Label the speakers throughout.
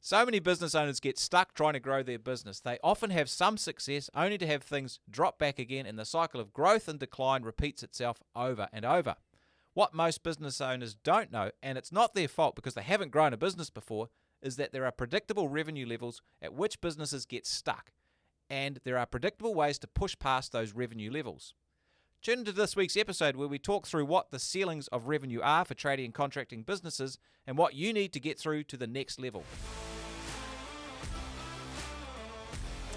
Speaker 1: So many business owners get stuck trying to grow their business. They often have some success only to have things drop back again, and the cycle of growth and decline repeats itself over and over. What most business owners don't know, and it's not their fault because they haven't grown a business before, is that there are predictable revenue levels at which businesses get stuck, and there are predictable ways to push past those revenue levels. Tune into this week's episode where we talk through what the ceilings of revenue are for tradie and contracting businesses and what you need to get through to the next level.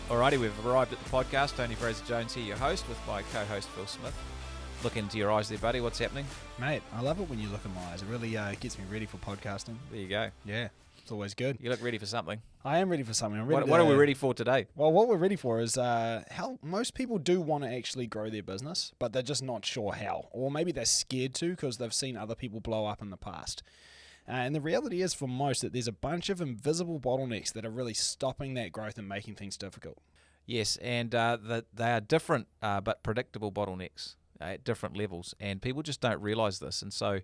Speaker 1: Alrighty, we've arrived at the podcast. Tony Fraser-Jones here, your host, with my co-host Phil Smith. Look into your eyes there, buddy. What's happening?
Speaker 2: Mate, I love it when you look in my eyes. It really gets me ready for podcasting.
Speaker 1: There you go.
Speaker 2: Yeah, it's always good.
Speaker 1: You look ready for something.
Speaker 2: I am ready for something. I'm ready
Speaker 1: What are we ready for today?
Speaker 2: Well, what we're ready for is how most people do want to actually grow their business, but they're just not sure how. Or maybe they're scared to because they've seen other people blow up in the past. And the reality is for most that there's a bunch of invisible bottlenecks that are really stopping that growth and making things difficult.
Speaker 1: Yes, and they are different but predictable bottlenecks at different levels, and people just don't realise this. And so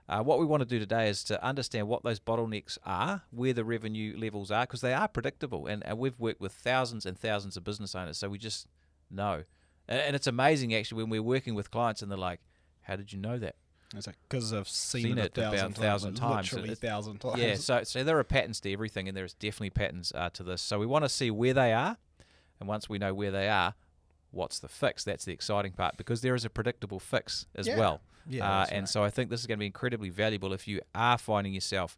Speaker 1: what we want to do today is to understand what those bottlenecks are, where the revenue levels are, because they are predictable, and we've worked with thousands and thousands of business owners, so we just know. And it's amazing, actually, when we're working with clients and they're like, how did you know that?
Speaker 2: It's like, because I've seen it about
Speaker 1: 1,000 times.
Speaker 2: Literally 1,000 times.
Speaker 1: Yeah, so there are patterns to everything, and there's definitely patterns to this. So we want to see where they are, and once we know where they are, what's the fix? That's the exciting part, because there is a predictable fix as well.
Speaker 2: Yeah,
Speaker 1: and so I think this is going to be incredibly valuable if you are finding yourself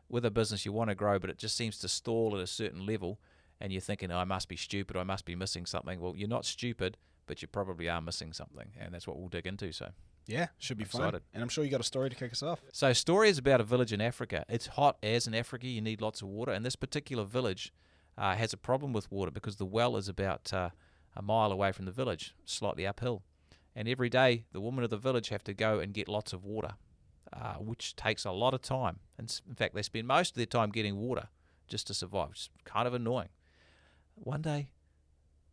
Speaker 1: with a business you want to grow, but it just seems to stall at a certain level, and you're thinking, oh, I must be stupid, or I must be missing something. Well, you're not stupid, but you probably are missing something, and that's what we'll dig into. So
Speaker 2: yeah, should be fun. And I'm sure you got a story to kick us off.
Speaker 1: So story is about a village in Africa. It's hot as in Africa. You need lots of water, and this particular village has a problem with water because the well is about a mile away from the village, slightly uphill. And every day, the women of the village have to go and get lots of water, which takes a lot of time. And in fact, they spend most of their time getting water just to survive, which is kind of annoying. One day,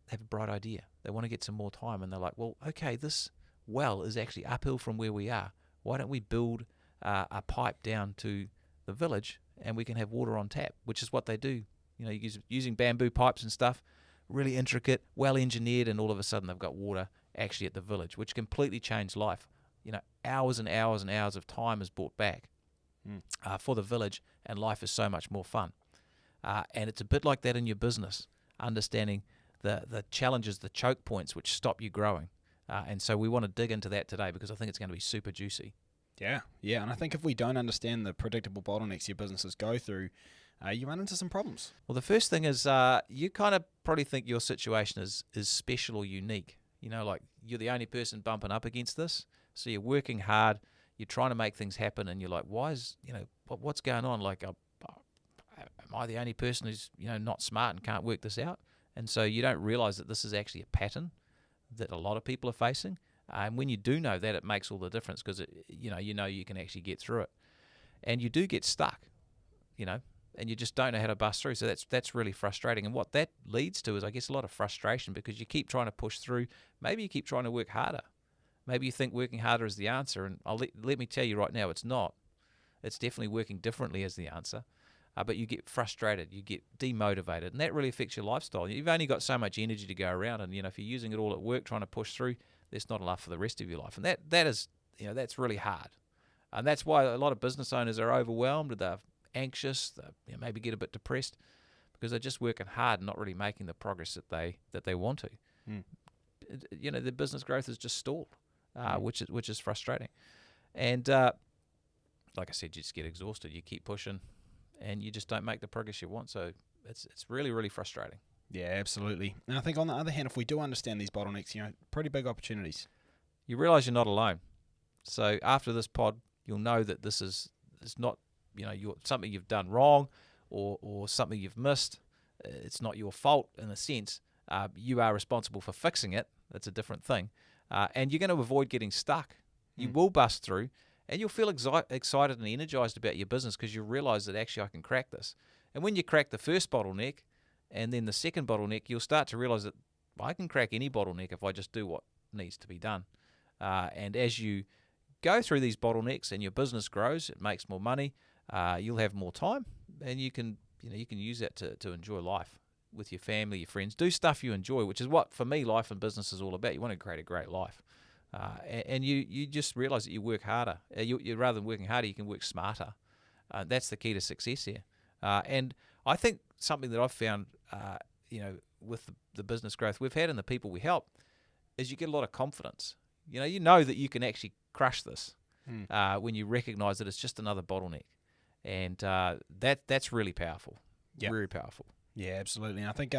Speaker 1: they have a bright idea. They want to get some more time, and they're like, well, okay, this well is actually uphill from where we are. Why don't we build a pipe down to the village, and we can have water on tap, which is what they do. You know, using bamboo pipes and stuff, really intricate, well-engineered, and all of a sudden they've got water actually at the village, which completely changed life. You know, hours and hours and hours of time is brought back for the village, and life is so much more fun. And it's a bit like that in your business, understanding the challenges, the choke points which stop you growing. And so we want to dig into that today because I think it's going to be super juicy.
Speaker 2: Yeah, and I think if we don't understand the predictable bottlenecks your businesses go through, you run into some problems.
Speaker 1: Well, the first thing is you kind of probably think your situation is special or unique. You know, like you're the only person bumping up against this. So you're working hard, you're trying to make things happen, and you're like, why is, what's going on? Like, am I the only person who's, not smart and can't work this out? And so you don't realize that this is actually a pattern that a lot of people are facing. And when you do know that, it makes all the difference because, you know you can actually get through it. And you do get stuck, and you just don't know how to bust through. So that's really frustrating. And what that leads to is, I guess, a lot of frustration because you keep trying to push through. Maybe you keep trying to work harder. Maybe you think working harder is the answer. And let me tell you right now, it's not. It's definitely working differently as the answer. But you get frustrated, you get demotivated, and that really affects your lifestyle. You've only got so much energy to go around, and if you're using it all at work trying to push through, there's not enough for the rest of your life. And that is, that's really hard. And that's why a lot of business owners are overwhelmed, they're anxious, they maybe get a bit depressed because they're just working hard and not really making the progress that they want to. The business growth is just stalled, which is frustrating. And like I said, you just get exhausted. You keep pushing, and you just don't make the progress you want. So it's really, really frustrating.
Speaker 2: Yeah, absolutely. And I think on the other hand, if we do understand these bottlenecks, pretty big opportunities.
Speaker 1: You realize you're not alone. So after this pod, you'll know that this is not, something you've done wrong or something you've missed. It's not your fault in a sense. You are responsible for fixing it. That's a different thing. And you're going to avoid getting stuck. You will bust through, and you'll feel excited and energized about your business because you realize that actually I can crack this. And when you crack the first bottleneck and then the second bottleneck, you'll start to realize that I can crack any bottleneck if I just do what needs to be done. And as you go through these bottlenecks and your business grows, it makes more money, you'll have more time, and you can you can use that to enjoy life with your family, your friends. Do stuff you enjoy, which is what, for me, life and business is all about. You want to create a great life. And you just realize that you work harder. You rather than working harder, you can work smarter. That's the key to success here. And I think something that I've found, with the business growth we've had and the people we help, is you get a lot of confidence. You know that you can actually crush this when you recognize that it's just another bottleneck. And that's really powerful.
Speaker 2: Yep.
Speaker 1: Very powerful.
Speaker 2: Yeah, absolutely. And I think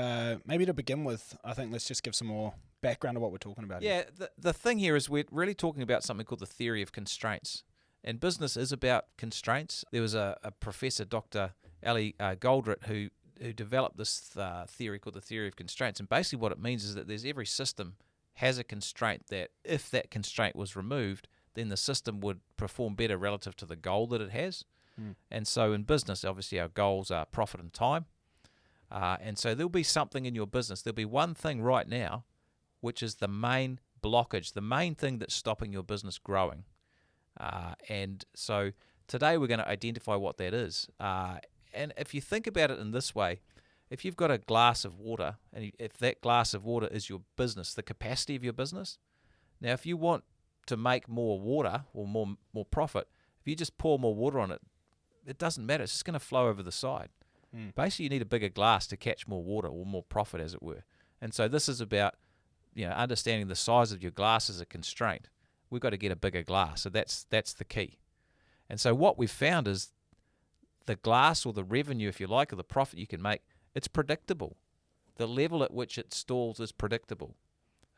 Speaker 2: maybe to begin with, I think let's just give some more background of what we're talking about here.
Speaker 1: Yeah, the thing here is we're really talking about something called the theory of constraints. And business is about constraints. There was a professor, Dr. Ali Goldritt, who developed this theory called the theory of constraints. And basically what it means is that every system has a constraint that if that constraint was removed, then the system would perform better relative to the goal that it has. And so in business, obviously our goals are profit and time. And so there'll be something in your business. There'll be one thing right now, which is the main blockage, the main thing that's stopping your business growing. And so today we're going to identify what that is. And if you think about it in this way, if you've got a glass of water, and if that glass of water is your business, the capacity of your business, now if you want to make more water or more profit, if you just pour more water on it, it doesn't matter. It's just going to flow over the side. Basically, you need a bigger glass to catch more water or more profit, as it were. And so this is about understanding the size of your glass as a constraint. We've got to get a bigger glass. So that's the key. And so what we've found is the glass, or the revenue, if you like, or the profit you can make, it's predictable. The level at which it stalls is predictable.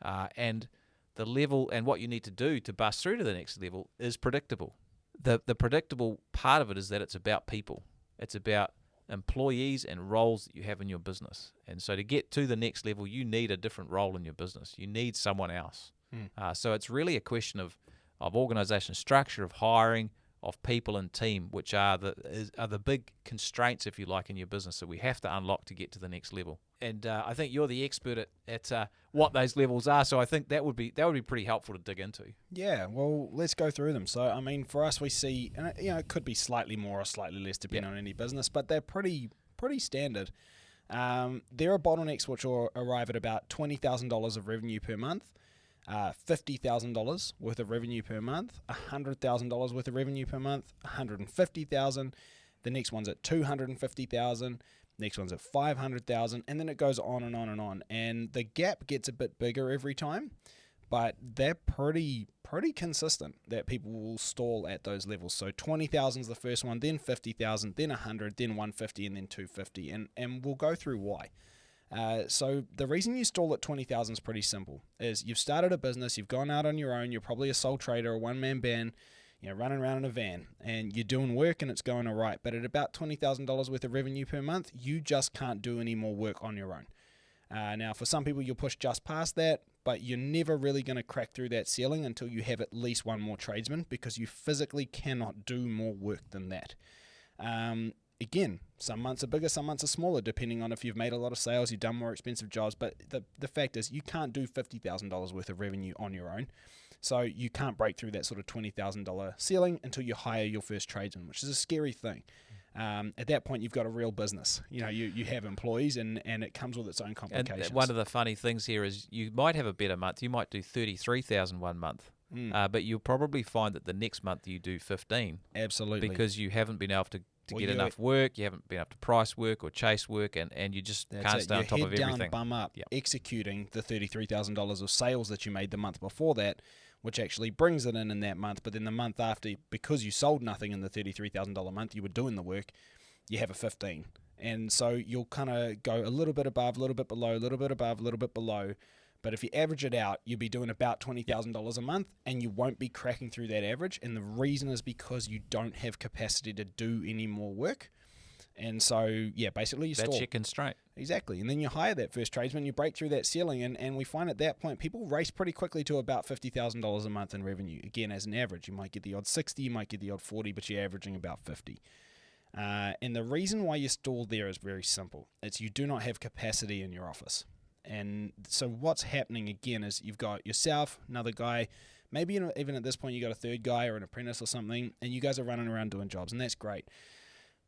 Speaker 1: And the level and what you need to do to bust through to the next level is predictable. The predictable part of it is that it's about people. It's about employees and roles that you have in your business. And so to get to the next level, you need a different role in your business. You need someone else. So it's really a question of organization structure, of hiring, of people and team, which are the big constraints, if you like, in your business that we have to unlock to get to the next level. And I think you're the expert at what those levels are. So I think that would be pretty helpful to dig into.
Speaker 2: Yeah, well, let's go through them. So, I mean, for us, we see, and it could be slightly more or slightly less depending on any business, but they're pretty standard. There are bottlenecks which will arrive at about $20,000 of revenue per month, $50,000 worth of revenue per month, $100,000 worth of revenue per month, $150,000. The next one's at $250,000. Next one's at $500,000, and then it goes on and on and on. And the gap gets a bit bigger every time, but they're pretty consistent that people will stall at those levels. So 20,000 is the first one, then 50,000, then 100, then 150, and then 250. And we'll go through why. So the reason you stall at 20,000 is pretty simple. Is you've started a business, you've gone out on your own, you're probably a sole trader, a one-man band, running around in a van, and you're doing work and it's going all right. But at about $20,000 worth of revenue per month, you just can't do any more work on your own. Now, for some people, you'll push just past that, but you're never really going to crack through that ceiling until you have at least one more tradesman, because you physically cannot do more work than that. Again, some months are bigger, some months are smaller, depending on if you've made a lot of sales, you've done more expensive jobs. But the fact is, you can't do $50,000 worth of revenue on your own. So you can't break through that sort of $20,000 ceiling until you hire your first tradesman, which is a scary thing. At that point, you've got a real business. You have employees, and it comes with its own complications.
Speaker 1: And one of the funny things here is you might have a better month. You might do 33,000 one month, but you'll probably find that the next month you do 15.
Speaker 2: Absolutely.
Speaker 1: Because you haven't been able to get enough work, you haven't been able to price work or chase work, and you just can't stay on top of everything.
Speaker 2: You're head down, bum up, executing the $33,000 of sales that you made the month before that, which actually brings it in that month. But then the month after, because you sold nothing in the $33,000 month, you were doing the work, you have a 15. And so you'll kind of go a little bit above, a little bit below, a little bit above, a little bit below. But if you average it out, you'll be doing about $20,000 a month, and you won't be cracking through that average. And the reason is because you don't have capacity to do any more work. And so, basically you stall.
Speaker 1: That's your constraint.
Speaker 2: Exactly. And then you hire that first tradesman, you break through that ceiling, and we find at that point people race pretty quickly to about $50,000 a month in revenue. Again, as an average, you might get the odd 60, you might get the odd 40, but you're averaging about 50. And the reason why you stall there is very simple. It's you do not have capacity in your office. And so what's happening again is you've got yourself, another guy, maybe even at this point you got a third guy or an apprentice or something, and you guys are running around doing jobs, and that's great.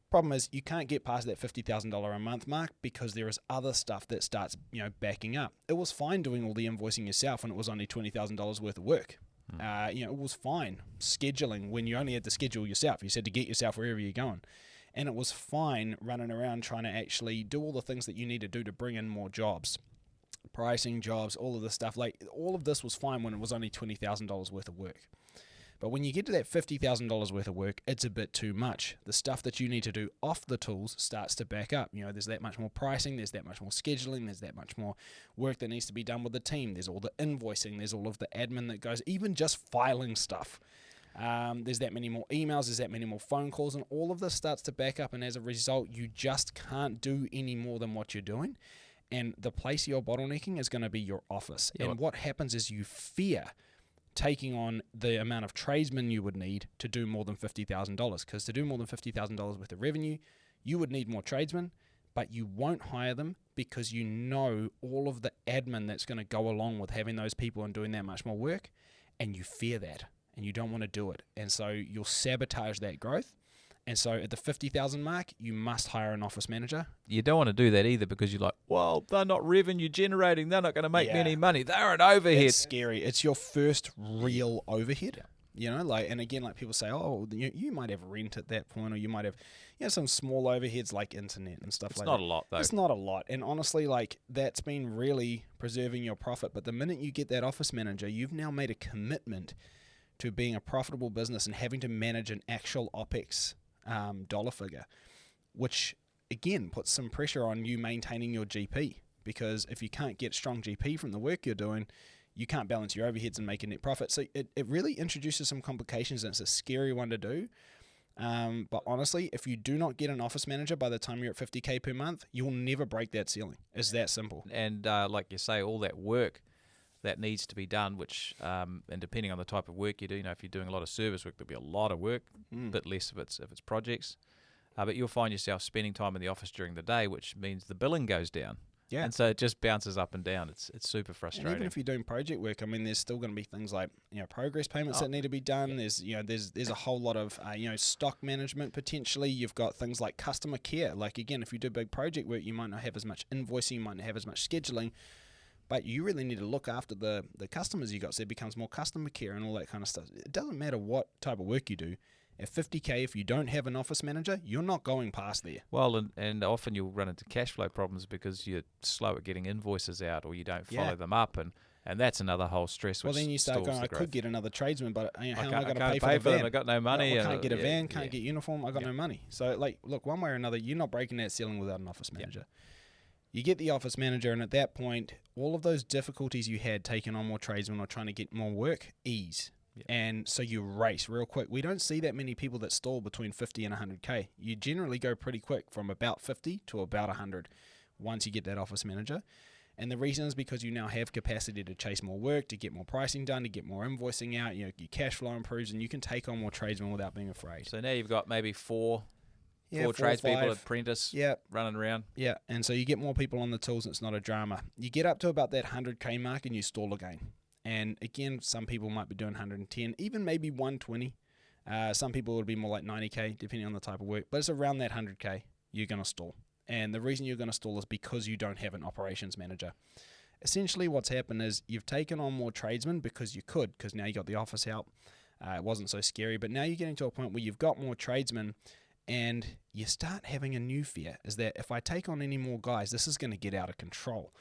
Speaker 2: Problem is, you can't get past that $50,000 a month mark because there is other stuff that starts, backing up. It was fine doing all the invoicing yourself when it was only $20,000 worth of work. It was fine scheduling when you only had to schedule yourself. You said to get yourself wherever you're going. And it was fine running around trying to actually do all the things that you need to do to bring in more jobs. Pricing jobs, all of this stuff. Like, all of this was fine when it was only $20,000 worth of work. But when you get to that $50,000 worth of work, it's a bit too much. The stuff that you need to do off the tools starts to back up. There's that much more pricing, there's that much more scheduling, there's that much more work that needs to be done with the team. There's all the invoicing, there's all of the admin that goes, even just filing stuff. There's that many more emails, there's that many more phone calls, and all of this starts to back up, and as a result, you just can't do any more than what you're doing. And the place you're bottlenecking is going to be your office.
Speaker 1: Yep.
Speaker 2: And what happens is you fear taking on the amount of tradesmen you would need to do more than $50,000. Because to do more than $50,000 worth of revenue, you would need more tradesmen, but you won't hire them because you know all of the admin that's going to go along with having those people and doing that much more work, and you fear that, and you don't want to do it. And so you'll sabotage that growth. And so at the 50,000 mark, you must hire an office manager.
Speaker 1: You don't want to do that either because you're like, well, they're not revenue generating. They're not going to make me any money. They're an overhead.
Speaker 2: It's scary. It's your first real overhead. And again, like people say, oh, you might have rent at that point, or you might have, some small overheads like internet and stuff like that.
Speaker 1: It's not a lot, though.
Speaker 2: It's not a lot. And honestly, like, that's been really preserving your profit. But the minute you get that office manager, you've now made a commitment to being a profitable business and having to manage an actual OPEX dollar figure, which again puts some pressure on you maintaining your GP, because if you can't get strong GP from the work you're doing, you can't balance your overheads and make a net profit. So it really introduces some complications, and it's a scary one to do. But honestly, if you do not get an office manager by the time you're at 50K per month, you'll never break that ceiling. It's that simple.
Speaker 1: And like you say, all that work that needs to be done, which, and depending on the type of work you do, if you're doing a lot of service work, there'll be a lot of work, a bit less if it's projects. But you'll find yourself spending time in the office during the day, which means the billing goes down.
Speaker 2: Yeah.
Speaker 1: And so it just bounces up and down. It's super frustrating.
Speaker 2: And even if you're doing project work, there's still going to be things like, progress payments that need to be done. Yeah. There's a whole lot of, stock management potentially. You've got things like customer care. Like, again, if you do big project work, you might not have as much invoicing, you might not have as much scheduling, but you really need to look after the customers you got, so it becomes more customer care and all that kind of stuff. It doesn't matter what type of work you do. At 50K, if you don't have an office manager, you're not going past there.
Speaker 1: Well, and often you'll run into cash flow problems because you're slow at getting invoices out, or you don't follow them up, and that's another whole stress.
Speaker 2: Well,
Speaker 1: which
Speaker 2: then you start going, I
Speaker 1: growth.
Speaker 2: Could get another tradesman, but how am I going to
Speaker 1: can't
Speaker 2: pay for the van?
Speaker 1: them. I got no money.
Speaker 2: I can't get a van, can't get uniform, I got no money. So, look, one way or another, you're not breaking that ceiling without an office manager. You get the office manager, and at that point, all of those difficulties you had taking on more tradesmen or trying to get more work ease. Yep. And so you race real quick. We don't see that many people that stall between 50 and 100K. You generally go pretty quick from about 50 to about 100 once you get that office manager. And the reason is because you now have capacity to chase more work, to get more pricing done, to get more invoicing out. Your cash flow improves, and you can take on more tradesmen without being afraid.
Speaker 1: So now you've got maybe four
Speaker 2: four
Speaker 1: tradespeople, apprentice, running around.
Speaker 2: Yeah, and so you get more people on the tools, and it's not a drama. You get up to about that 100K mark, and you stall again. And again, some people might be doing 110, even maybe 120. Some people would be more like 90K, depending on the type of work. But it's around that 100K, you're going to stall. And the reason you're going to stall is because you don't have an operations manager. Essentially, what's happened is you've taken on more tradesmen because you could, because now you got the office help. It wasn't so scary. But now you're getting to a point where you've got more tradesmen, and you start having a new fear, is that if I take on any more guys, this is going to get out of control.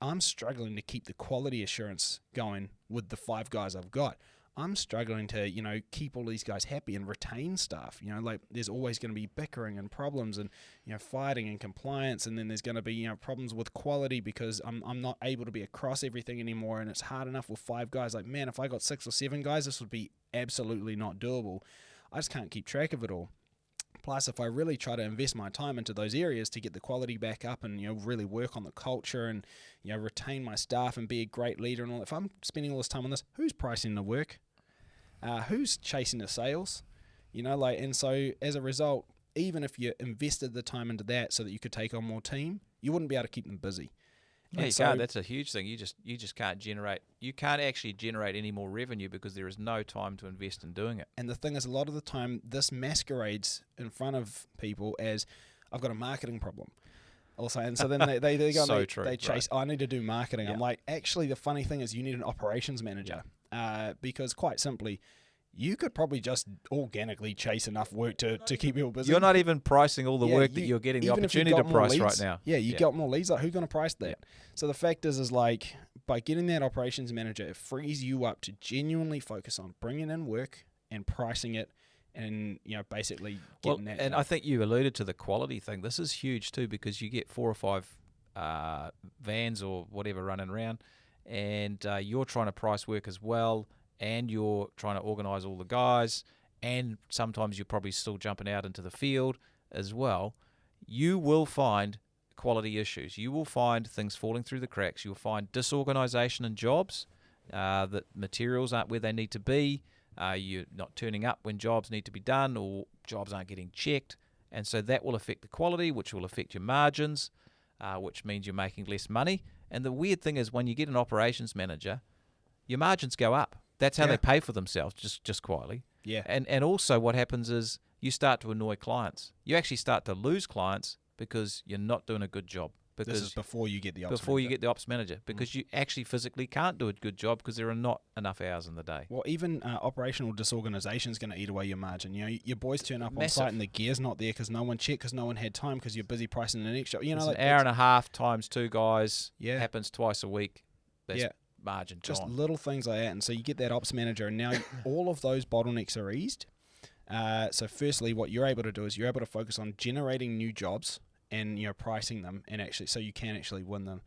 Speaker 2: I'm struggling to keep the quality assurance going with the 5 guys I've got. I'm struggling to, keep all these guys happy and retain staff. There's always going to be bickering and problems and, fighting and compliance. And then there's going to be, problems with quality because I'm not able to be across everything anymore. And it's hard enough with 5 guys. Like, man, if I got 6 or 7 guys, this would be absolutely not doable. I just can't keep track of it all. Plus, if I really try to invest my time into those areas to get the quality back up and, really work on the culture and, retain my staff and be a great leader and all, if I'm spending all this time on this, who's pricing the work? Who's chasing the sales? And so as a result, even if you invested the time into that so that you could take on more team, you wouldn't be able to keep them busy.
Speaker 1: No,
Speaker 2: And
Speaker 1: you
Speaker 2: so-
Speaker 1: can't. That's a huge thing. You just can't generate. You can't actually generate any more revenue because there is no time to invest in doing it.
Speaker 2: And the thing is, a lot of the time, this masquerades in front of people as, I've got a marketing problem. Also, and so then they go,
Speaker 1: So
Speaker 2: they,
Speaker 1: true,
Speaker 2: they chase, I need to do marketing.
Speaker 1: Yeah.
Speaker 2: I'm like, actually, the funny thing is you need an operations manager because quite simply, you could probably just organically chase enough work to keep people busy.
Speaker 1: You're not even pricing all the work that you're getting the
Speaker 2: even if you've
Speaker 1: opportunity to
Speaker 2: got more
Speaker 1: price
Speaker 2: leads,
Speaker 1: right now.
Speaker 2: Yeah, you got more leads. Like, who's going to price that? So the fact is like, by getting that operations manager, it frees you up to genuinely focus on bringing in work and pricing it, and basically getting that.
Speaker 1: And
Speaker 2: done.
Speaker 1: I think you alluded to the quality thing. This is huge too because you get 4 or 5 vans or whatever running around, and you're trying to price work as well, and you're trying to organise all the guys, and sometimes you're probably still jumping out into the field as well. You will find quality issues. You will find things falling through the cracks. You'll find disorganisation in jobs, that materials aren't where they need to be. You're not turning up when jobs need to be done, or jobs aren't getting checked. And so that will affect the quality, which will affect your margins, which means you're making less money. And the weird thing is when you get an operations manager, your margins go up. That's how they pay for themselves, just quietly.
Speaker 2: Yeah.
Speaker 1: And also what happens is you start to annoy clients. You actually start to lose clients because you're not doing a good job. Because
Speaker 2: This is before you get the ops
Speaker 1: before you
Speaker 2: manager.
Speaker 1: get the ops manager, because you actually physically can't do a good job because there are not enough hours in the day.
Speaker 2: Well, even operational disorganisation is going to eat away your margin. Your boys turn up on
Speaker 1: Massive.
Speaker 2: site and the gear's not there because no one checked, because no one had time, because you're busy pricing the next job.
Speaker 1: It's an hour and a half times 2 guys.
Speaker 2: Yeah.
Speaker 1: Happens twice a week. That's margin
Speaker 2: just
Speaker 1: gone.
Speaker 2: little things like that. And so you get that ops manager, and now all of those bottlenecks are eased. So firstly, what you're able to do is you're able to focus on generating new jobs and pricing them, and actually so you can actually win them.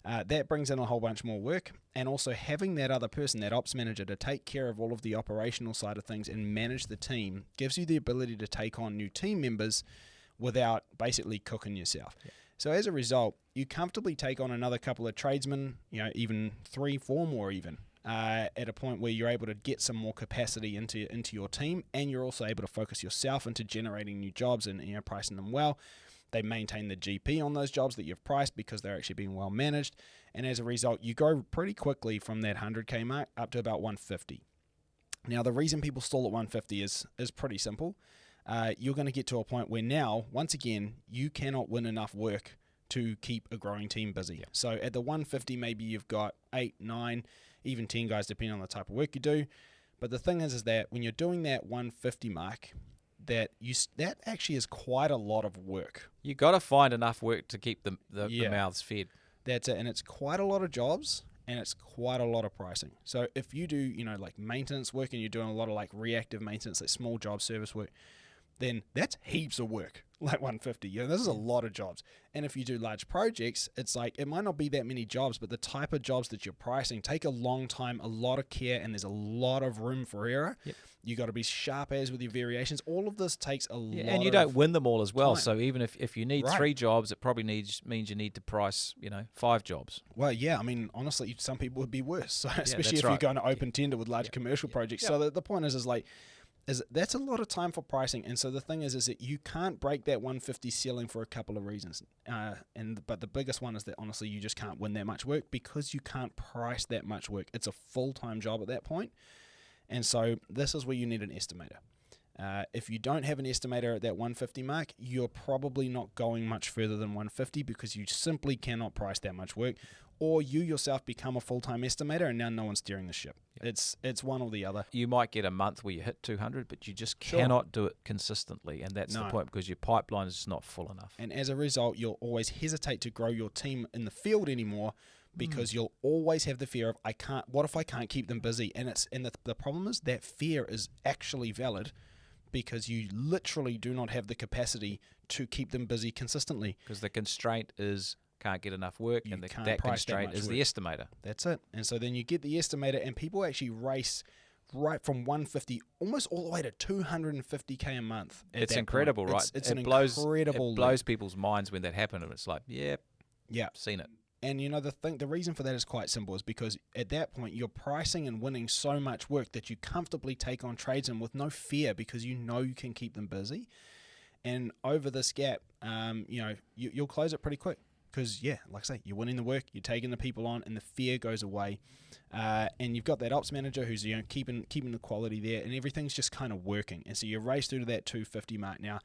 Speaker 2: That brings in a whole bunch more work, and also having that other person, that ops manager, to take care of all of the operational side of things and manage the team gives you the ability to take on new team members without basically cooking yourself. So as a result, you comfortably take on another couple of tradesmen, even 3, 4 more even, at a point where you're able to get some more capacity into your team, and you're also able to focus yourself into generating new jobs and pricing them well. They maintain the GP on those jobs that you've priced because they're actually being well managed, and as a result, you go pretty quickly from that 100K mark up to about 150. Now, the reason people stall at 150 is pretty simple. You're going to get to a point where now, once again, you cannot win enough work to keep a growing team busy. So at the 150, maybe you've got 8, 9, even 10 guys, depending on the type of work you do. But the thing is that when you're doing that 150 mark, that actually is quite a lot of work.
Speaker 1: You got to find enough work to keep the mouths fed.
Speaker 2: That's it, and it's quite a lot of jobs, and it's quite a lot of pricing. So if you do, like maintenance work, and you're doing a lot of like reactive maintenance, like small job service work, then that's heaps of work, like 150. This is a lot of jobs. And if you do large projects, it's like it might not be that many jobs, but the type of jobs that you're pricing take a long time, a lot of care, and there's a lot of room for error.
Speaker 1: Yep.
Speaker 2: You got to be sharp as with your variations. All of this takes a lot.
Speaker 1: And you don't win them all as well.
Speaker 2: time.
Speaker 1: So even if you need 3 jobs, it probably means you need to price 5 jobs.
Speaker 2: Well, yeah, I mean, honestly, some people would be worse. So especially
Speaker 1: that's
Speaker 2: if
Speaker 1: right.
Speaker 2: you're going to open tender with large commercial projects.
Speaker 1: Yeah.
Speaker 2: So the point is that's a lot of time for pricing. And so the thing is that you can't break that 150 ceiling for a couple of reasons. But the biggest one is that honestly, you just can't win that much work because you can't price that much work. It's a full-time job at that point. And so this is where you need an estimator. If you don't have an estimator at that 150 mark, you're probably not going much further than 150 because you simply cannot price that much work, or you yourself become a full-time estimator and now no one's steering the ship. It's one or the other.
Speaker 1: You might get a month where you hit 200, but you just cannot do it consistently, and that's the point because your pipeline is just not full enough.
Speaker 2: And as a result, you'll always hesitate to grow your team in the field anymore because you'll always have the fear of what if I can't keep them busy? And the problem is that fear is actually valid because you literally do not have the capacity to keep them busy consistently.
Speaker 1: Because the constraint is can't get enough work, and that constraint is the estimator.
Speaker 2: That's it. And so then you get the estimator, and people actually race right from 150 almost all the way to 250K a month.
Speaker 1: It's incredible,
Speaker 2: point.
Speaker 1: right?
Speaker 2: It's incredible.
Speaker 1: It blows people's minds when that happens, and it's like, yeah, seen it.
Speaker 2: And the reason for that is quite simple, is because at that point you're pricing and winning so much work that you comfortably take on tradesmen with no fear because you can keep them busy. And over this gap, you'll close it pretty quick because, yeah, like I say, you're winning the work, you're taking the people on, and the fear goes away. And you've got that ops manager who's keeping the quality there, and everything's just kind of working. And so you race through to that 250 mark. Now,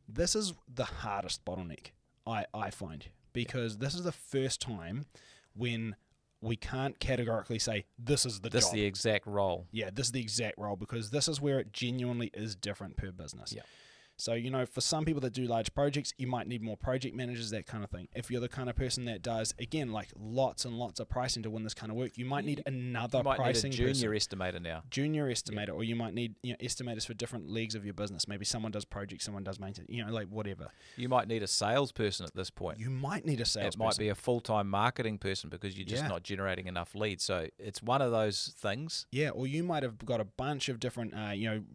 Speaker 2: this is the hardest bottleneck, I find, because this is the first time when we can't categorically say this is the job.
Speaker 1: This is the exact role.
Speaker 2: Yeah, this is the exact role, because this is where it genuinely is different per business.
Speaker 1: Yeah.
Speaker 2: So, for some people that do large projects, you might need more project managers, that kind of thing. If you're the kind of person that does, again, like lots and lots of pricing to win this kind of work, you might need another pricing person.
Speaker 1: You might need a junior estimator now.
Speaker 2: Junior estimator, or you might need estimators for different legs of your business. Maybe someone does projects, someone does maintenance, like whatever.
Speaker 1: You might need a salesperson at this point.
Speaker 2: You might need a salesperson.
Speaker 1: It might be a full-time marketing person because you're just not generating enough leads. So it's one of those things.
Speaker 2: Yeah, or you might have got a bunch of different,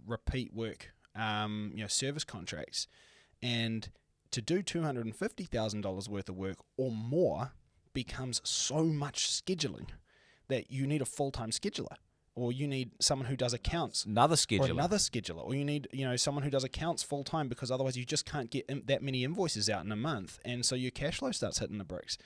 Speaker 2: repeat work, service contracts, and to do $250,000 worth of work or more becomes so much scheduling that you need a full-time scheduler, or you need someone who does accounts,
Speaker 1: another scheduler,
Speaker 2: or you need someone who does accounts full-time, because otherwise you just can't get that many invoices out in a month, and so your cash flow starts hitting the bricks.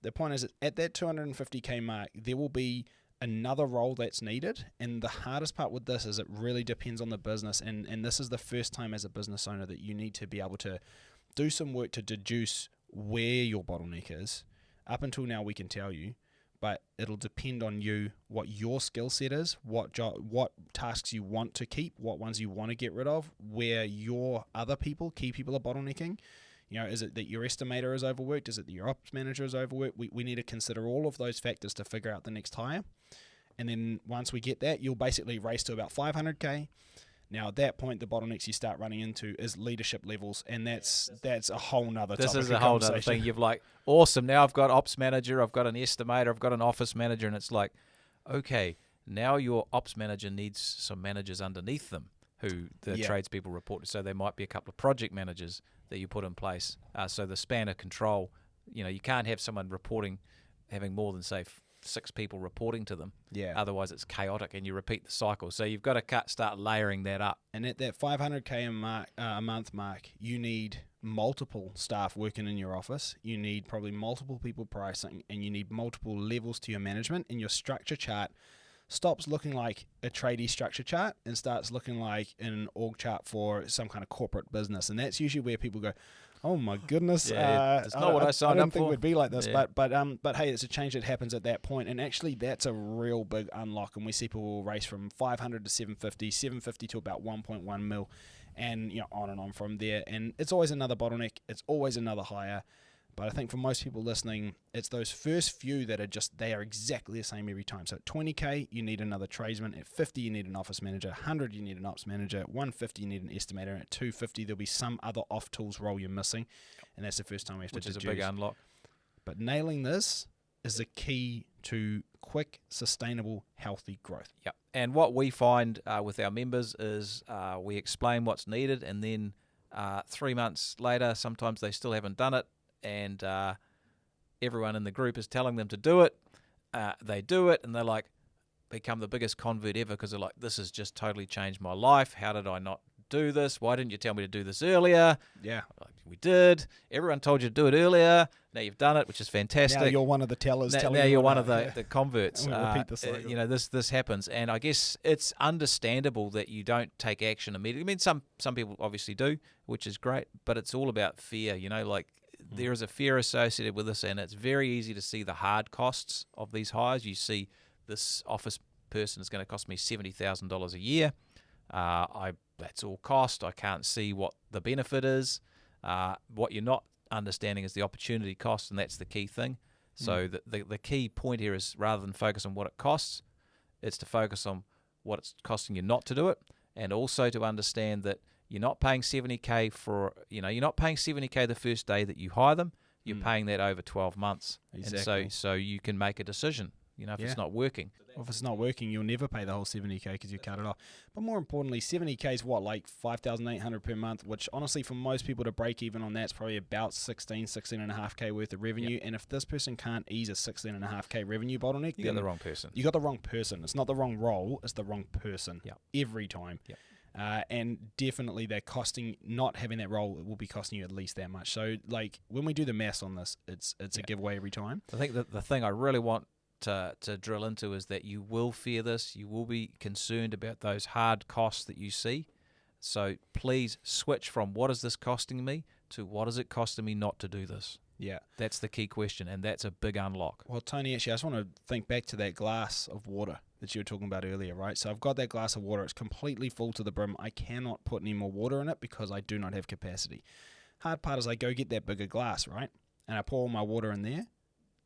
Speaker 2: The point is, at that 250K mark, there will be another role that's needed, and the hardest part with this is it really depends on the business, and this is the first time as a business owner that you need to be able to do some work to deduce where your bottleneck is. Up until now, we can tell you, but it'll depend on you, what your skill set is, what tasks you want to keep, what ones you want to get rid of, where your other key people are bottlenecking. Is it that your estimator is overworked? Is it that your ops manager is overworked? We need to consider all of those factors to figure out the next hire. And then once we get that, you'll basically race to about 500K. Now, at that point, the bottlenecks you start running into is leadership levels, and that's a whole nother topic.
Speaker 1: This is a whole other thing. You've awesome, now I've got ops manager, I've got an estimator, I've got an office manager, and it's like, okay, now your ops manager needs some managers underneath them who the tradespeople report to. So there might be a couple of project managers that you put in place. So the span of control, you can't have someone having more than, say, 6 people reporting to them.
Speaker 2: Yeah.
Speaker 1: Otherwise it's chaotic and you repeat the cycle. So you've got to start layering that up.
Speaker 2: And at that 500K a month mark, you need multiple staff working in your office. You need probably multiple people pricing, and you need multiple levels to your management, and your structure chart stops looking like a tradie structure chart and starts looking like an org chart for some kind of corporate business. And that's usually where people go, oh my goodness,
Speaker 1: that's not what I signed up for.
Speaker 2: I don't think we'd be like this, but hey, it's a change that happens at that point, and actually that's a real big unlock. And we see people race from 500 to 750 to about 1.1 mil, and on and on from there. And it's always another bottleneck. It's always another hire. But I think for most people listening, it's those first few that they are exactly the same every time. So at 20K, you need another tradesman. At 50, you need an office manager. 100, you need an ops manager. At 150, you need an estimator. And at 250, there'll be some other off-tools role you're missing. And that's the first time we have to deduce.
Speaker 1: Which is a big unlock.
Speaker 2: But nailing this is the key to quick, sustainable, healthy growth.
Speaker 1: Yep. And what we find with our members is we explain what's needed, and then 3 months later, sometimes they still haven't done it. And everyone in the group is telling them to do it. They do it, and they're like, become the biggest convert ever, because they're like, this has just totally changed my life. How did I not do this? Why didn't you tell me to do this earlier?
Speaker 2: Yeah.
Speaker 1: Like, we did. Everyone told you to do it earlier. Now you've done it, which is fantastic.
Speaker 2: Now you're one of the tellers.
Speaker 1: Now you're one of the converts.
Speaker 2: And we repeat the cycle.
Speaker 1: This happens, and I guess it's understandable that you don't take action immediately. I mean, some people obviously do, which is great, but it's all about fear. There is a fear associated with this, and it's very easy to see the hard costs of these hires. You see, this office person is going to cost me $70,000 a year. That's all cost. I can't see what the benefit is. What you're not understanding is the opportunity cost, and that's the key thing. So the key point here is, rather than focus on what it costs, it's to focus on what it's costing you not to do it, and also to understand that you're not paying $70K you're not paying $70K the first day that you hire them. You're paying that over 12 months.
Speaker 2: Exactly.
Speaker 1: And so you can make a decision, if it's not working.
Speaker 2: Well, if it's not working, you'll never pay the whole $70K because you cut it off. But more importantly, $70K is what, like $5,800 per month, which honestly for most people to break even on that's probably about $16.5K worth of revenue. Yep. And if this person can't ease a $16.5K revenue bottleneck,
Speaker 1: you got the wrong person.
Speaker 2: You got the wrong person. It's not the wrong role, it's the wrong person.
Speaker 1: Yep.
Speaker 2: Every time.
Speaker 1: Yep.
Speaker 2: And definitely they're costing, not having that role, it will be costing you at least that much. So like when we do the maths on this, it's a giveaway every time.
Speaker 1: I think that the thing I really want to drill into is that you will fear this. You will be concerned about those hard costs that you see. So please switch from what is this costing me to what is it costing me not to do this.
Speaker 2: Yeah.
Speaker 1: That's the key question, and that's a big unlock.
Speaker 2: Well, Tony, actually, I just want to think back to that glass of water that you were talking about earlier, right? So I've got that glass of water. It's completely full to the brim. I cannot put any more water in it because I do not have capacity. Hard part is I go get that bigger glass, right? And I pour all my water in there.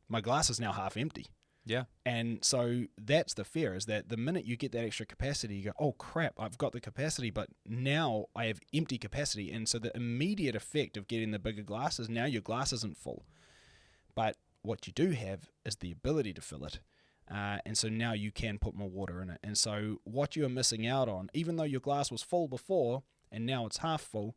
Speaker 2: My glass is now half empty.
Speaker 1: Yeah.
Speaker 2: And so that's the fear, is that the minute you get that extra capacity, you go, oh crap, I've got the capacity, but now I have empty capacity. And so the immediate effect of getting the bigger glass is now your glass isn't full. But what you do have is the ability to fill it. And so now you can put more water in it. And so what you're missing out on, even though your glass was full before and now it's half full,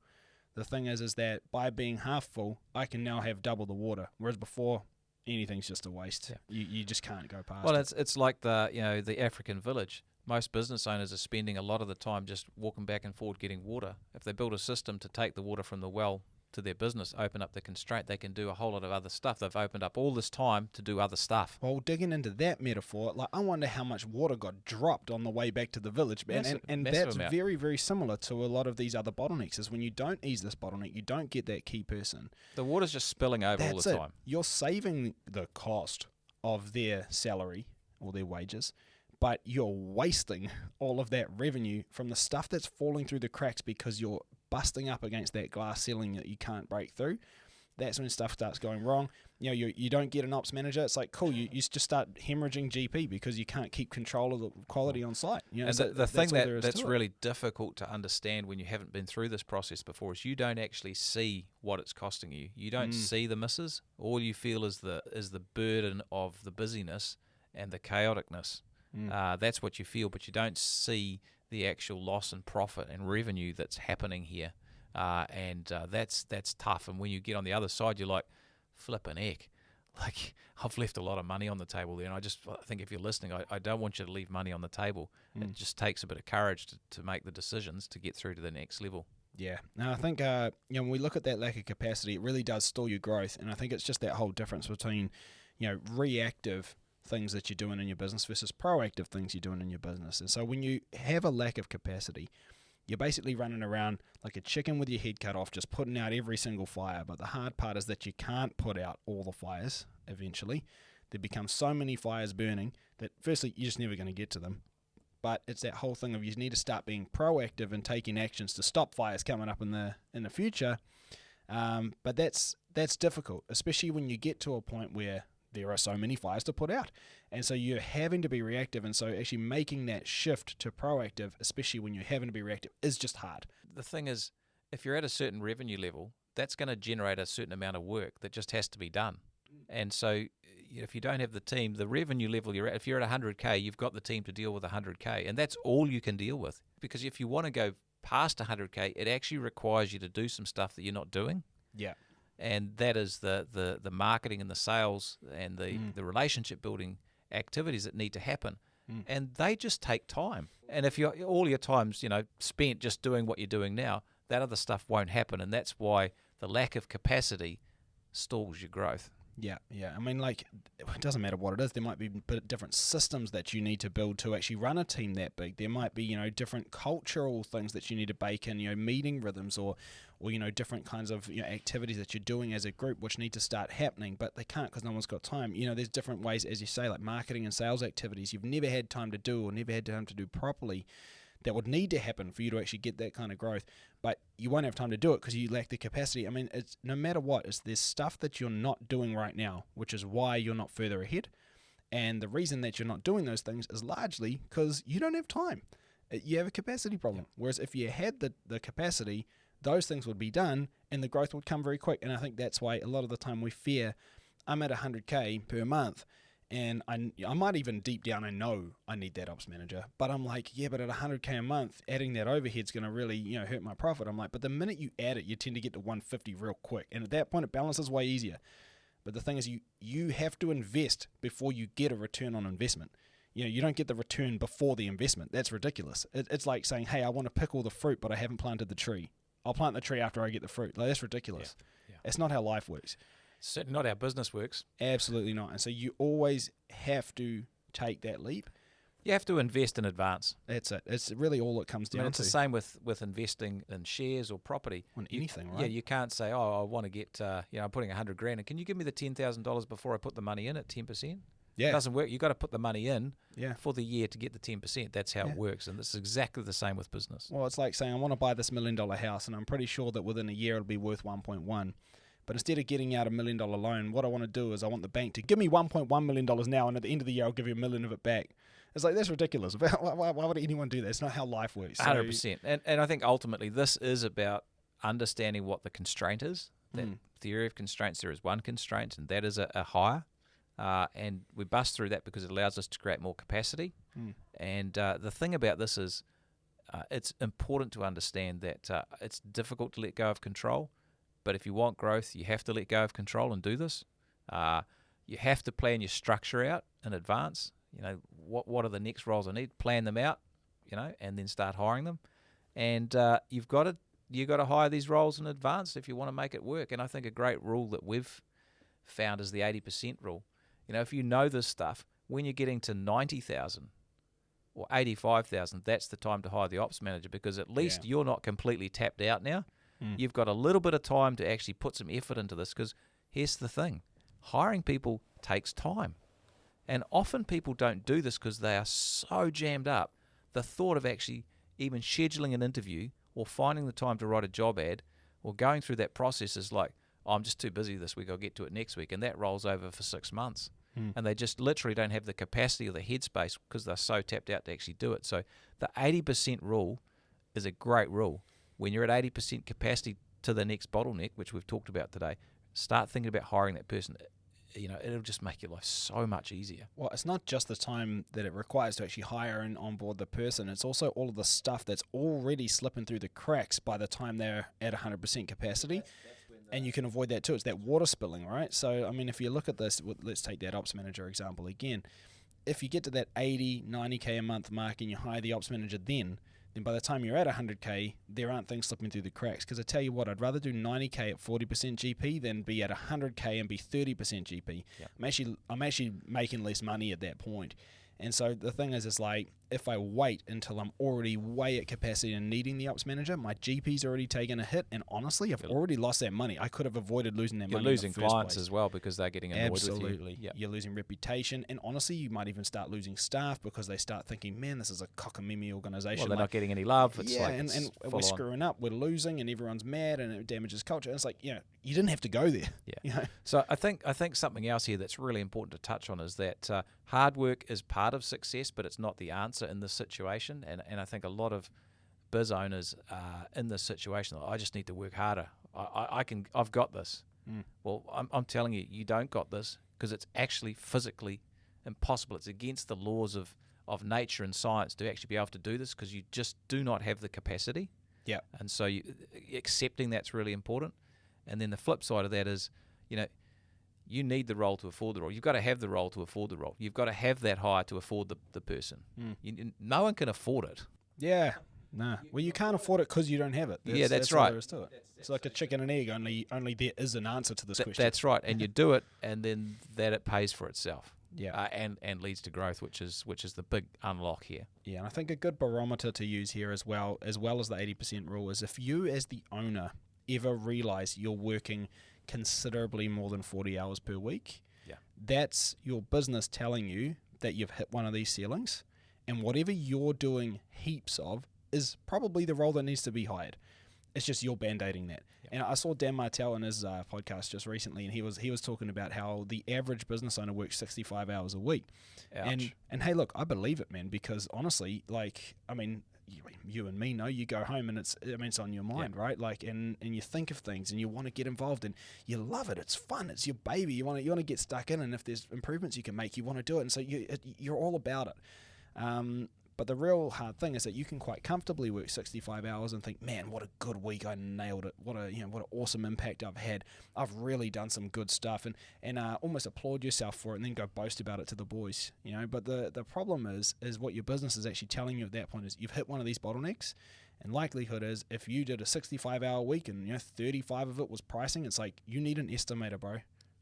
Speaker 2: the thing is that by being half full, I can now have double the water. Whereas before, anything's just a waste. Yeah. You just can't go past.
Speaker 1: Well,
Speaker 2: it.
Speaker 1: it's like the African village. Most business owners are spending a lot of the time just walking back and forward getting water. If they build a system to take the water from the well to their business, open up the constraint, they can do a whole lot of other stuff. They've opened up all this time to do other stuff.
Speaker 2: Well, digging into that metaphor, like I wonder how much water got dropped on the way back to the village, man. And that's
Speaker 1: amount.
Speaker 2: very, very similar to a lot of these other bottlenecks. Is when you don't ease this bottleneck, you don't get that key person.
Speaker 1: The water's just spilling over all the time.
Speaker 2: You're saving the cost of their salary or their wages, but you're wasting all of that revenue from the stuff that's falling through the cracks because you're busting up against that glass ceiling that you can't break through. That's when stuff starts going wrong. You know, you don't get an ops manager. It's like, cool, you just start hemorrhaging GP because you can't keep control of the quality on site. You know,
Speaker 1: and the thing that's really difficult to understand when you haven't been through this process before is you don't actually see what it's costing you. You don't see the misses. All you feel is the burden of the busyness and the chaoticness. That's what you feel, but you don't see the actual loss and profit and revenue that's happening here. That's tough. And when you get on the other side, you're like, flippin' heck. Like, I've left a lot of money on the table there. And I think if you're listening, I don't want you to leave money on the table. It just takes a bit of courage to make the decisions to get through to the next level.
Speaker 2: Yeah. Now, I think when we look at that lack of capacity, it really does stall your growth. And I think it's just that whole difference between, reactive things that you're doing in your business versus proactive things you're doing in your business. And so when you have a lack of capacity, you're basically running around like a chicken with your head cut off, just putting out every single fire. But the hard part is that you can't put out all the fires eventually. There become so many fires burning that firstly, you're just never going to get to them. But it's that whole thing of you need to start being proactive and taking actions to stop fires coming up in the future. But that's difficult, especially when you get to a point where there are so many fires to put out. And so you're having to be reactive. And so actually making that shift to proactive, especially when you're having to be reactive, is just hard.
Speaker 1: The thing is, if you're at a certain revenue level, that's going to generate a certain amount of work that just has to be done. And so if you don't have the team, the revenue level you're at, if you're at 100K, you've got the team to deal with 100K. And that's all you can deal with. Because if you want to go past 100K, it actually requires you to do some stuff that you're not doing.
Speaker 2: Yeah.
Speaker 1: And that is the marketing and the sales and the relationship building activities that need to happen. And they just take time. And if all your time's spent just doing what you're doing now, that other stuff won't happen. And that's why the lack of capacity stalls your growth.
Speaker 2: Yeah. I mean, like, it doesn't matter what it is. There might be different systems that you need to build to actually run a team that big. There might be, different cultural things that you need to bake in, meeting rhythms or different kinds of activities that you're doing as a group which need to start happening, but they can't because no one's got time. There's different ways, as you say, like marketing and sales activities you've never had time to do or never had time to do properly that would need to happen for you to actually get that kind of growth, but you won't have time to do it because you lack the capacity. I mean, it's no matter what, there's stuff that you're not doing right now, which is why you're not further ahead. And the reason that you're not doing those things is largely because you don't have time. You have a capacity problem. Whereas if you had the capacity, those things would be done and the growth would come very quick. And I think that's why a lot of the time we fear, I'm at 100K per month, and I might even deep down I know I need that ops manager, but I'm like, yeah, but at 100K a month, adding that overhead's going to really hurt my profit. I'm like, but the minute you add it, you tend to get to 150 real quick, and at that point it balances way easier. But the thing is, you have to invest before you get a return on investment. You don't get the return before the investment. That's ridiculous. It's like saying, hey, I want to pick all the fruit, but I haven't planted the tree. I'll plant the tree after I get the fruit. Like, that's ridiculous.
Speaker 1: Yeah.
Speaker 2: It's not how life works.
Speaker 1: Certainly not how business works.
Speaker 2: Absolutely not. And so you always have to take that leap.
Speaker 1: You have to invest in advance.
Speaker 2: That's it. It's really all it comes down
Speaker 1: It's
Speaker 2: to.
Speaker 1: the same with investing in shares or property.
Speaker 2: On anything, right?
Speaker 1: Yeah, you can't say, oh, I want to get, I'm putting $100,000 in. Can you give me the $10,000 before I put the money in at 10%?
Speaker 2: Yeah.
Speaker 1: It doesn't work. You've got to put the money in
Speaker 2: Yeah.
Speaker 1: for the year to get the 10%. That's how it works. And it's exactly the same with business.
Speaker 2: Well, it's like saying, I want to buy this $1 million house, and I'm pretty sure that within a year it'll be worth 1.1. But instead of getting out $1 million loan, what I want to do is I want the bank to give me $1.1 million now, and at the end of the year I'll give you $1 million of it back. It's like, that's ridiculous. Why would anyone do that? It's not how life works.
Speaker 1: 100%. And I think ultimately this is about understanding what the constraint is. That theory of constraints, there is one constraint, and that is a hire. And we bust through that because it allows us to create more capacity. And the thing about this is it's important to understand that it's difficult to let go of control. But if you want growth, you have to let go of control and do this. You have to plan your structure out in advance. What are the next roles I need? Plan them out, and then start hiring them. And you've got to hire these roles in advance if you want to make it work. And I think a great rule that we've found is the 80% rule. If you know this stuff, when you're getting to 90,000 or 85,000, that's the time to hire the ops manager, because at least you're not completely tapped out now. You've got a little bit of time to actually put some effort into this, because here's the thing. Hiring people takes time. And often people don't do this because they are so jammed up. The thought of actually even scheduling an interview or finding the time to write a job ad or going through that process is like, oh, I'm just too busy this week, I'll get to it next week. And that rolls over for 6 months. And they just literally don't have the capacity or the headspace because they're so tapped out to actually do it. So the 80% rule is a great rule. When you're at 80% capacity to the next bottleneck, which we've talked about today, start thinking about hiring that person. It'll just make your life so much easier.
Speaker 2: Well, it's not just the time that it requires to actually hire and onboard the person. It's also all of the stuff that's already slipping through the cracks by the time they're at 100% capacity. And you can avoid that too. It's that water spilling, right? So, I mean, if you look at this, let's take that ops manager example again. If you get to that 80, 90K a month mark and you hire the ops manager then by the time you're at 100K, there aren't things slipping through the cracks. Because I tell you what, I'd rather do 90K at 40% GP than be at 100K and be 30% GP. Yep. I'm actually making less money at that point. And so the thing is, it's like, if I wait until I'm already way at capacity and needing the ops manager, my GP's already taken a hit, and honestly, I've already lost that money. I could have avoided losing that money.
Speaker 1: You're losing
Speaker 2: in the first
Speaker 1: clients
Speaker 2: place.
Speaker 1: as well because they're getting annoyed with you.
Speaker 2: Absolutely. Yep. You're losing reputation, and honestly, you might even start losing staff because they start thinking, man, this is a cockamamie organization.
Speaker 1: Well, they're not getting any love. It's
Speaker 2: and we're screwing up, we're losing, and everyone's mad, and it damages culture. And it's like, you didn't have to go there.
Speaker 1: Yeah. So I think something else here that's really important to touch on is that hard work is part of success, but it's not the answer in this situation. And I think a lot of biz owners are in this situation. I just need to work harder. I've got this. Well, I'm telling you, you don't got this, because it's actually physically impossible. It's against the laws of nature and science to actually be able to do this, because you just do not have the capacity.
Speaker 2: Yeah.
Speaker 1: And so accepting that's really important. And then the flip side of that is, you need the role to afford the role. You've got to have the role to afford the role. You've got to have that hire to afford the person. No one can afford it.
Speaker 2: Yeah. No. Well, you can't afford it because you don't have it.
Speaker 1: That's right.
Speaker 2: All there is to it. It's like a chicken and egg. Only there is an answer to this question.
Speaker 1: That's right. And you do it, and then it pays for itself.
Speaker 2: Yeah.
Speaker 1: And leads to growth, which is the big unlock here.
Speaker 2: Yeah, and I think a good barometer to use here as well as the 80% rule, is if you as the owner ever realize you're working considerably more than 40 hours per week, that's your business telling you that you've hit one of these ceilings, and whatever you're doing heaps of is probably the role that needs to be hired. It's just you're band-aiding that. And I saw Dan Martell in his podcast just recently, and he was talking about how the average business owner works 65 hours a week.
Speaker 1: Ouch.
Speaker 2: And hey, look, I believe it, man, because honestly, you and me know, you go home and it's on your mind, right? Like, and you think of things and you want to get involved and you love it. It's fun. It's your baby. You want to get stuck in, and if there's improvements you can make, you want to do it. And so you're all about it. But the real hard thing is that you can quite comfortably work 65 hours and think, man, what a good week, I nailed it. What an awesome impact I've had. I've really done some good stuff, and almost applaud yourself for it, and then go boast about it to the boys. But the problem is what your business is actually telling you at that point is you've hit one of these bottlenecks. And likelihood is, if you did a 65-hour week and 35 of it was pricing, it's like you need an estimator, bro.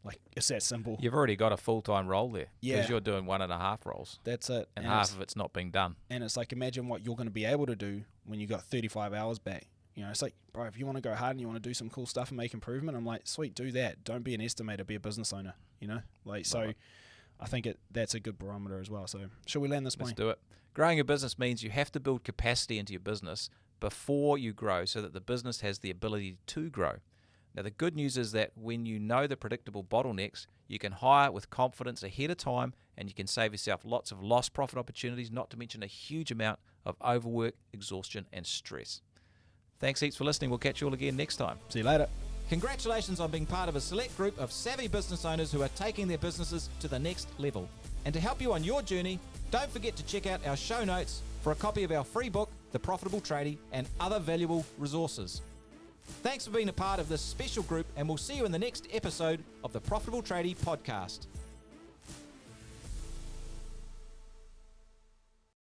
Speaker 2: Like, it's that simple.
Speaker 1: You've already got a full-time role there.
Speaker 2: Yeah.
Speaker 1: Because you're doing 1.5 roles.
Speaker 2: That's it.
Speaker 1: And half of it's not being done.
Speaker 2: And it's like, imagine what you're going to be able to do when you got 35 hours back. It's like, bro, if you want to go hard and you want to do some cool stuff and make improvement, I'm like, sweet, do that. Don't be an estimator, be a business owner, So I think that's a good barometer as well. So shall we land this plane?
Speaker 1: Let's do it. Growing your business means you have to build capacity into your business before you grow so that the business has the ability to grow. Now, the good news is that when you know the predictable bottlenecks, you can hire with confidence ahead of time, and you can save yourself lots of lost profit opportunities, not to mention a huge amount of overwork, exhaustion, and stress. Thanks heaps for listening. We'll catch you all again next time.
Speaker 2: See you later.
Speaker 3: Congratulations on being part of a select group of savvy business owners who are taking their businesses to the next level. And to help you on your journey, don't forget to check out our show notes for a copy of our free book, The Profitable Tradie, and other valuable resources. Thanks for being a part of this special group, and we'll see you in the next episode of the Profitable Tradie podcast.